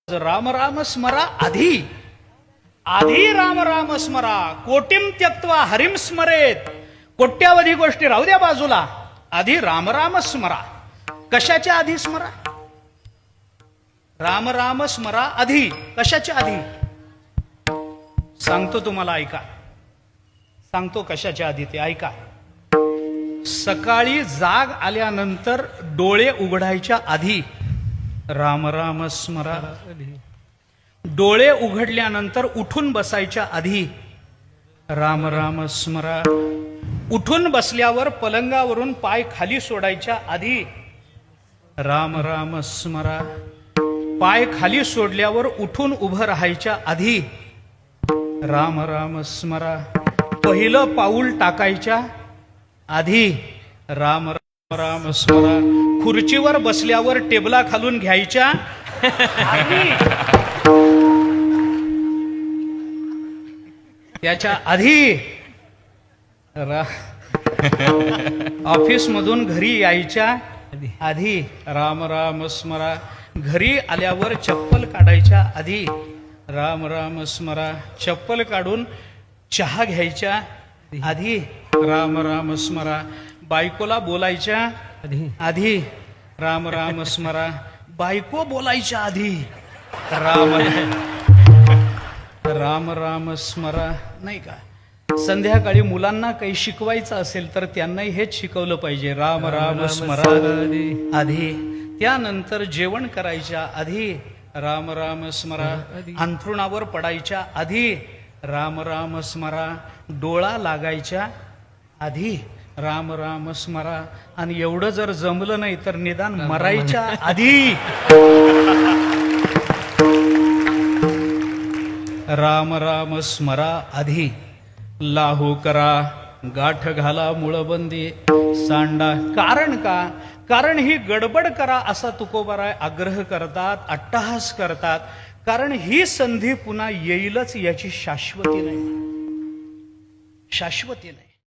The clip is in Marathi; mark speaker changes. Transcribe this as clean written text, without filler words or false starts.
Speaker 1: राम राम स्मरा आधी आधी राम राम स्मरा कोटीम त्यक्त्वा हरिम स्मरेत. कोट्यावधी गोष्टी राहू द्या बाजूला, आधी राम राम स्मरा. कशाच्या आधी स्मरा? राम राम स्मरा आधी. कशाच्या आधी सांगतो तुम्हाला, ऐका. सांगतो कशाच्या आधी ते ऐका. सकाळी जाग आल्यानंतर डोळे उघडायच्या आधी राम राम स्मरा. डोळे उघडल्यानंतर उठून बसायच्या आधी राम राम स्मरा. उठून बसल्यावर पलंगावरून पाय खाली सोडायच्या आधी राम राम स्मरा. पाय खाली सोडल्यावर उठून उभं राहायच्या आधी राम राम स्मरा. पहिलं पाऊल टाकायच्या आधी राम राम स्मरा. खुर्चीवर बसल्यावर टेबला खालून घ्यायच्या त्याच्या आधी ऑफिस मधून घरी यायच्या आधी राम राम स्मरा. घरी आल्यावर चप्पल काढायच्या आधी राम राम स्मरा. चप्पल काढून चहा घ्यायच्या आधी राम राम स्मरा. बायकोला बोलायच्या आधी राम राम स्मरा. बायको बोलायच्या आधी राम राम राम स्मरा. नाही का? संध्याकाळी मुलांना काही शिकवायचं असेल तर त्यांनाही हेच शिकवलं पाहिजे, राम राम स्मरा आधी. त्यानंतर जेवण करायच्या आधी राम राम स्मरा. अंथरुणावर पडायच्या आधी राम राम स्मरा. डोळा लागायच्या आधी राम राम स्मरा. आणि एवढं जर जमलं नाही तर निदान मरायच्या आधी राम राम स्मरा आधी. लाहू करा गाठ घाला मुळबंदी सांडा. कारण का? कारण ही गडबड करा असा तुकोबाराय आग्रह करतात, अट्टहास करतात. कारण ही संधी पुन्हा येईलच याची शाश्वती नाही, शाश्वती नाही.